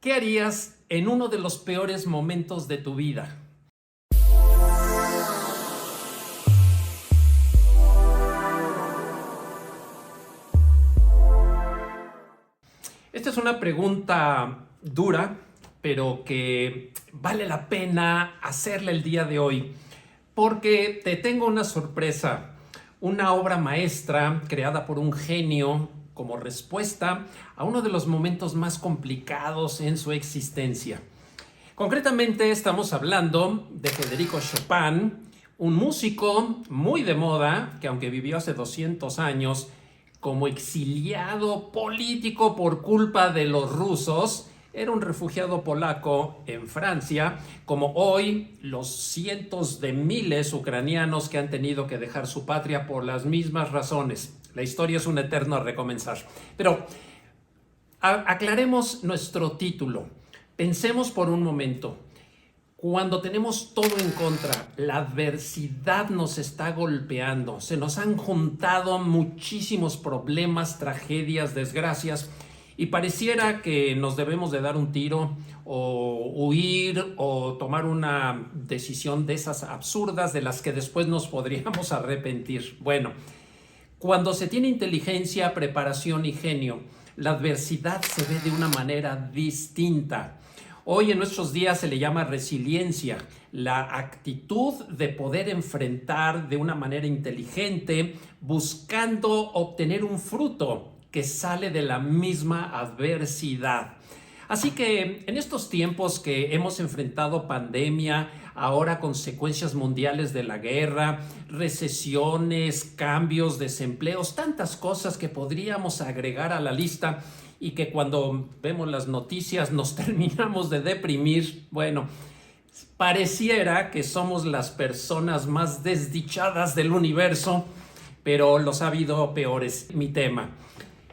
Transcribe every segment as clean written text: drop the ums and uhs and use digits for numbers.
¿Qué harías en uno de los peores momentos de tu vida? Esta es una pregunta dura, pero que vale la pena hacerla el día de hoy, porque te tengo una sorpresa, una obra maestra creada por un genio como respuesta a uno de los momentos más complicados en su existencia. Concretamente estamos hablando de Federico Chopin, un músico muy de moda que, aunque vivió hace 200 años como exiliado político por culpa de los rusos, era un refugiado polaco en Francia, como hoy los cientos de miles ucranianos que han tenido que dejar su patria por las mismas razones. La historia es un eterno recomenzar. Pero aclaremos nuestro título. Pensemos por un momento. Cuando tenemos todo en contra, la adversidad nos está golpeando, se nos han juntado muchísimos problemas, tragedias, desgracias, y pareciera que nos debemos de dar un tiro o huir o tomar una decisión de esas absurdas de las que después nos podríamos arrepentir. Bueno, cuando se tiene inteligencia, preparación y genio, la adversidad se ve de una manera distinta. Hoy en nuestros días se le llama resiliencia, la actitud de poder enfrentar de una manera inteligente, buscando obtener un fruto que sale de la misma adversidad. Así que en estos tiempos que hemos enfrentado pandemia, ahora consecuencias mundiales de la guerra, recesiones, cambios, desempleos, tantas cosas que podríamos agregar a la lista, y que cuando vemos las noticias nos terminamos de deprimir. Bueno, pareciera que somos las personas más desdichadas del universo, pero los ha habido peores. Mi tema.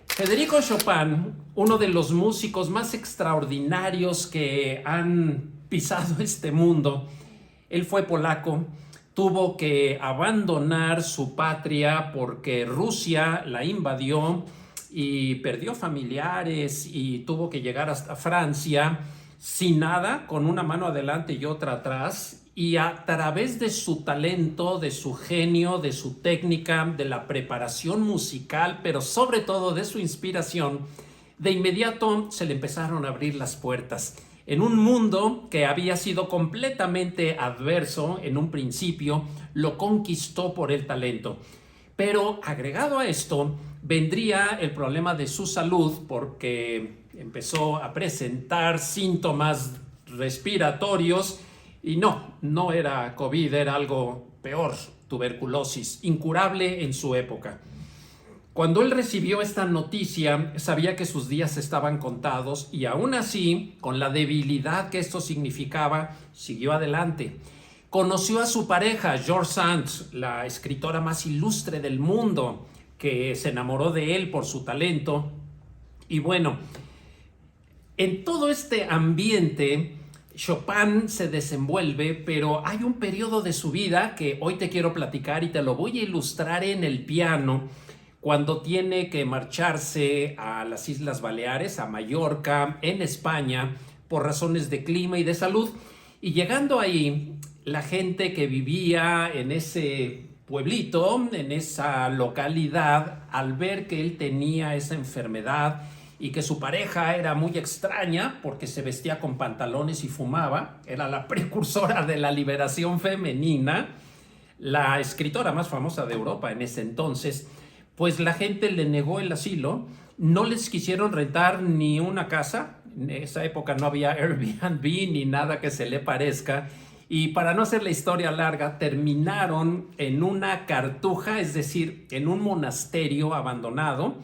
Federico Chopin, uno de los músicos más extraordinarios que han pisado este mundo, él fue polaco, tuvo que abandonar su patria porque Rusia la invadió y perdió familiares y tuvo que llegar hasta Francia sin nada, con una mano adelante y otra atrás, y a través de su talento, de su genio, de su técnica, de la preparación musical, pero sobre todo de su inspiración, de inmediato se le empezaron a abrir las puertas. En un mundo que había sido completamente adverso en un principio, lo conquistó por el talento. Pero agregado a esto, vendría el problema de su salud, porque empezó a presentar síntomas respiratorios y no era COVID, era algo peor, tuberculosis, incurable en su época. Cuando él recibió esta noticia, sabía que sus días estaban contados y aún así, con la debilidad que esto significaba, siguió adelante. Conoció a su pareja, George Sand, la escritora más ilustre del mundo, que se enamoró de él por su talento. Y bueno, en todo este ambiente, Chopin se desenvuelve, pero hay un periodo de su vida que hoy te quiero platicar y te lo voy a ilustrar en el piano, cuando tiene que marcharse a las Islas Baleares, a Mallorca, en España, por razones de clima y de salud. Y llegando ahí, la gente que vivía en ese pueblito, en esa localidad, al ver que él tenía esa enfermedad y que su pareja era muy extraña porque se vestía con pantalones y fumaba, era la precursora de la liberación femenina, la escritora más famosa de Europa en ese entonces, pues la gente le negó el asilo, no les quisieron rentar ni una casa, en esa época no había Airbnb ni nada que se le parezca. Y para no hacer la historia larga, terminaron en una cartuja, es decir, en un monasterio abandonado,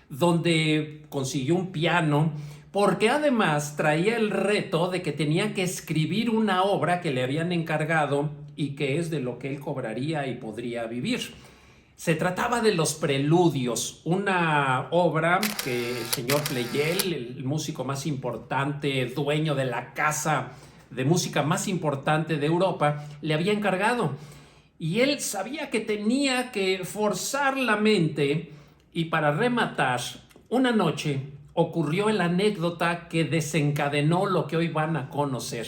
donde consiguió un piano, porque además traía el reto de que tenía que escribir una obra que le habían encargado y que es de lo que él cobraría y podría vivir. Se trataba de Los Preludios, una obra que el señor Pleyel, el músico más importante, dueño de la casa de música más importante de Europa, le había encargado. Y él sabía que tenía que forzar la mente y, para rematar, una noche ocurrió la anécdota que desencadenó lo que hoy van a conocer.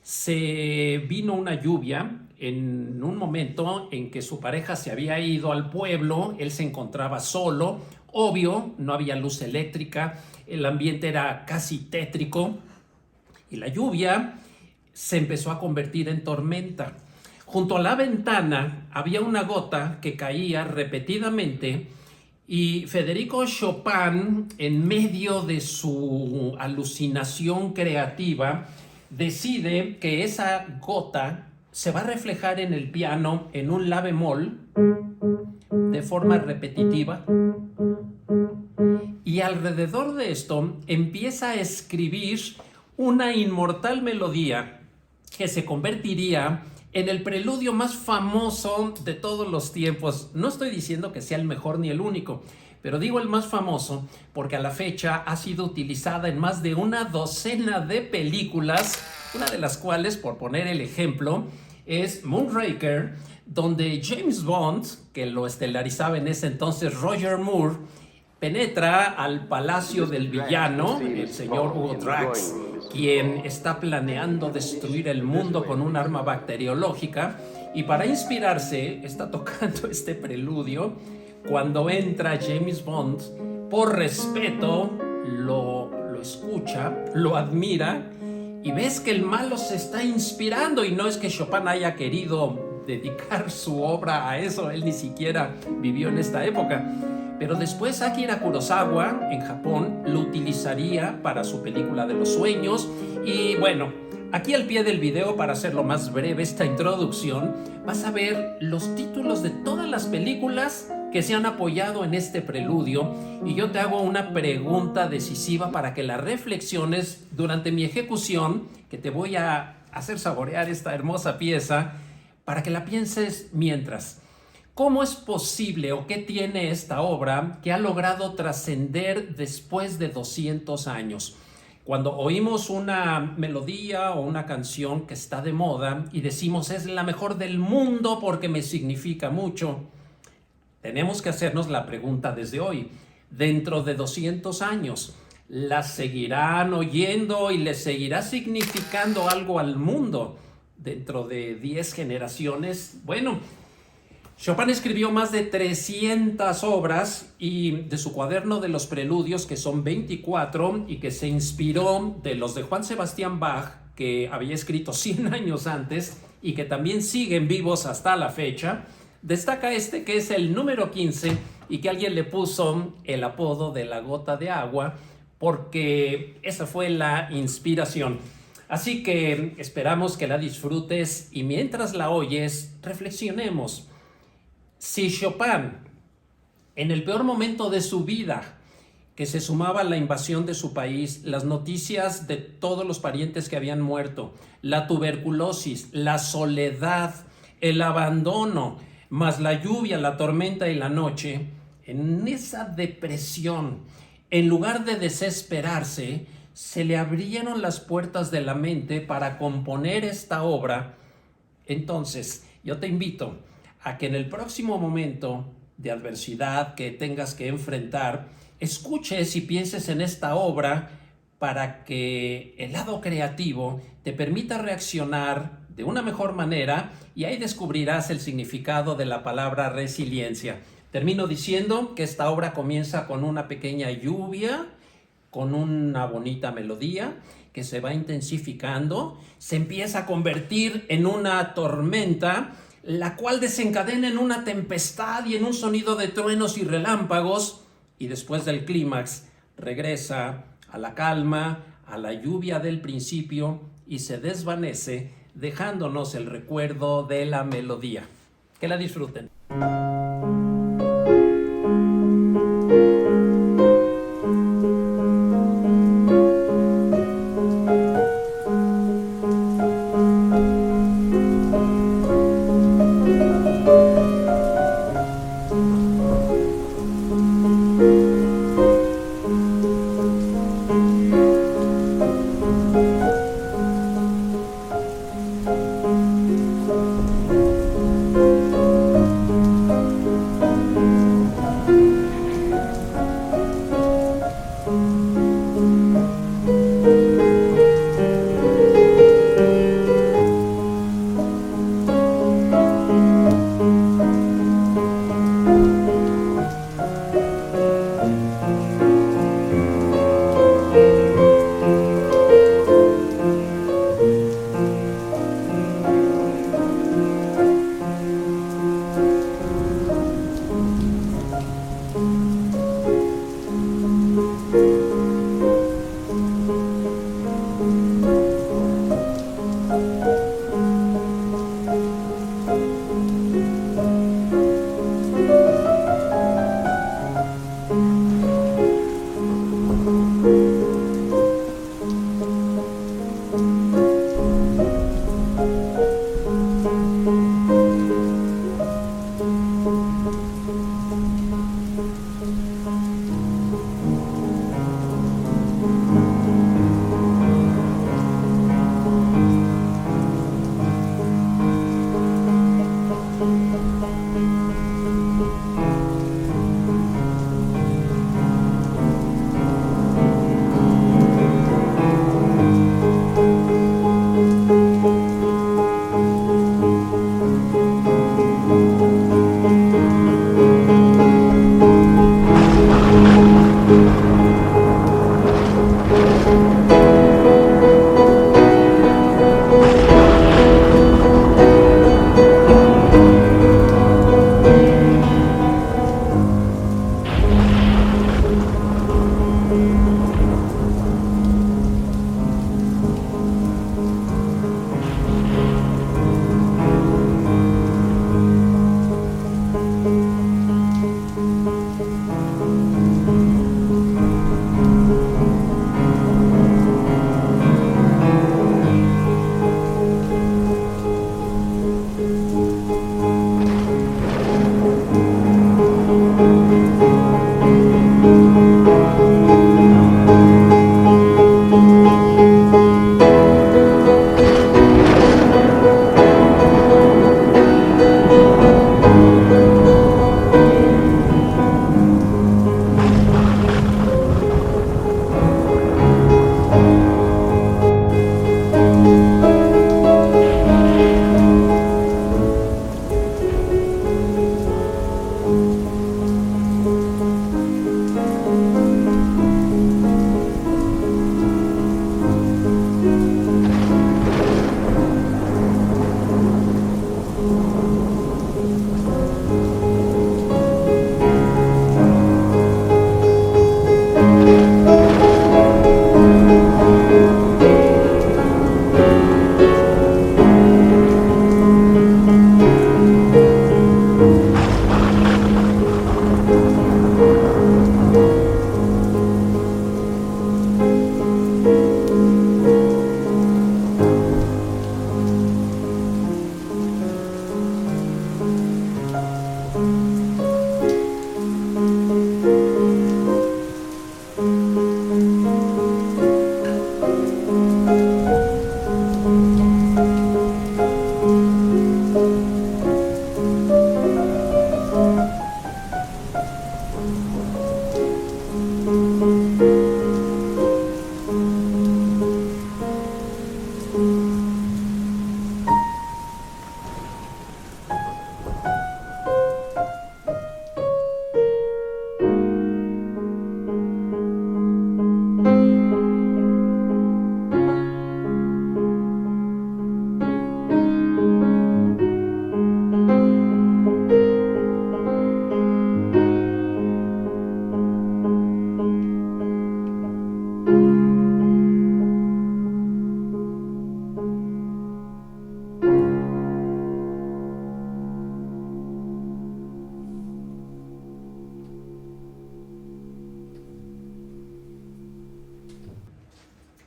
Se vino una lluvia en un momento en que su pareja se había ido al pueblo, él se encontraba solo, obvio, no había luz eléctrica, el ambiente era casi tétrico y la lluvia se empezó a convertir en tormenta. Junto a la ventana había una gota que caía repetidamente y Federico Chopin, en medio de su alucinación creativa, decide que esa gota se va a reflejar en el piano en un la bemol de forma repetitiva, y alrededor de esto empieza a escribir una inmortal melodía que se convertiría en el preludio más famoso de todos los tiempos. No estoy diciendo que sea el mejor ni el único, pero digo el más famoso porque a la fecha ha sido utilizada en más de una docena de películas, una de las cuales, por poner el ejemplo, es Moonraker, donde James Bond, que lo estelarizaba en ese entonces Roger Moore, penetra al palacio del villano, el señor Hugo Drax, quien está planeando destruir el mundo con un arma bacteriológica, y para inspirarse está tocando este preludio. Cuando entra James Bond, por respeto, lo escucha, lo admira, y ves que el malo se está inspirando, y no es que Chopin haya querido dedicar su obra a eso, él ni siquiera vivió en esta época. Pero después Akira Kurosawa, en Japón, lo utilizaría para su película de los sueños. Y bueno, aquí al pie del video, para hacerlo más breve esta introducción, vas a ver los títulos de todas las películas que se han apoyado en este preludio, y yo te hago una pregunta decisiva para que la reflexiones durante mi ejecución, que te voy a hacer saborear esta hermosa pieza, para que la pienses mientras. ¿Cómo es posible o qué tiene esta obra que ha logrado trascender después de 200 años? Cuando oímos una melodía o una canción que está de moda y decimos es la mejor del mundo porque me significa mucho, tenemos que hacernos la pregunta desde hoy. Dentro de 200 años, ¿la seguirán oyendo y le seguirá significando algo al mundo? Dentro de 10 generaciones, bueno, Chopin escribió más de 300 obras, y de su cuaderno de los preludios, que son 24, y que se inspiró de los de Juan Sebastián Bach, que había escrito 100 años antes y que también siguen vivos hasta la fecha, destaca este que es el número 15 y que alguien le puso el apodo de la gota de agua porque esa fue la inspiración. Así que esperamos que la disfrutes y mientras la oyes, reflexionemos. Si Chopin, en el peor momento de su vida, que se sumaba a la invasión de su país, las noticias de todos los parientes que habían muerto, la tuberculosis, la soledad, el abandono, más la lluvia, la tormenta y la noche, en esa depresión, en lugar de desesperarse, se le abrieron las puertas de la mente para componer esta obra. Entonces, yo te invito a que en el próximo momento de adversidad que tengas que enfrentar, escuches y pienses en esta obra para que el lado creativo te permita reaccionar de una mejor manera, y ahí descubrirás el significado de la palabra resiliencia. Termino diciendo que esta obra comienza con una pequeña lluvia, con una bonita melodía que se va intensificando, se empieza a convertir en una tormenta, la cual desencadena en una tempestad y en un sonido de truenos y relámpagos, y después del clímax regresa a la calma, a la lluvia del principio, y se desvanece dejándonos el recuerdo de la melodía. Que la disfruten.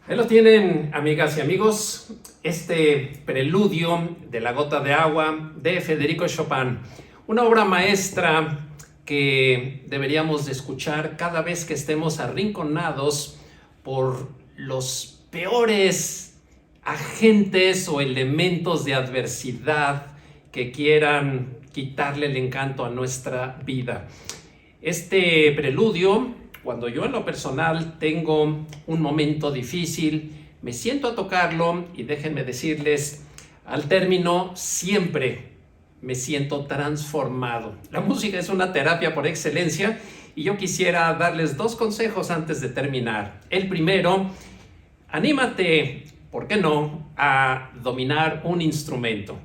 Ahí lo tienen, amigas y amigos, este preludio de La gota de agua de Federico Chopin, una obra maestra que deberíamos de escuchar cada vez que estemos arrinconados por los peores agentes o elementos de adversidad que quieran quitarle el encanto a nuestra vida. Este preludio, cuando yo en lo personal tengo un momento difícil, me siento a tocarlo y déjenme decirles, al término siempre me siento transformado. La música es una terapia por excelencia y yo quisiera darles 2 consejos antes de terminar. El primero, anímate, ¿por qué no?, a dominar un instrumento.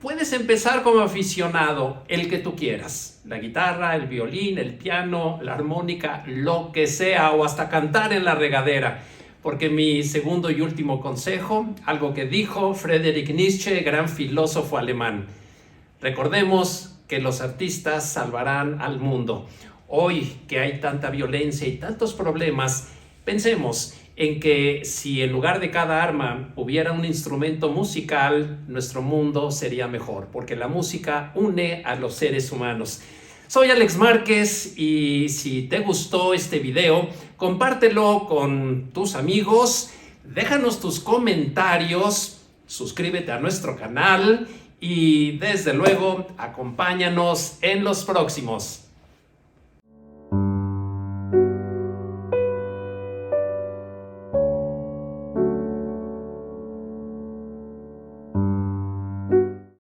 Puedes empezar como aficionado, el que tú quieras. La guitarra, el violín, el piano, la armónica, lo que sea, o hasta cantar en la regadera. Porque mi segundo y último consejo, algo que dijo Friedrich Nietzsche, gran filósofo alemán. Recordemos que los artistas salvarán al mundo. Hoy que hay tanta violencia y tantos problemas, pensemos en que si en lugar de cada arma hubiera un instrumento musical, nuestro mundo sería mejor, porque la música une a los seres humanos. Soy Alex Márquez y si te gustó este video, compártelo con tus amigos, déjanos tus comentarios, suscríbete a nuestro canal y desde luego acompáñanos en los próximos.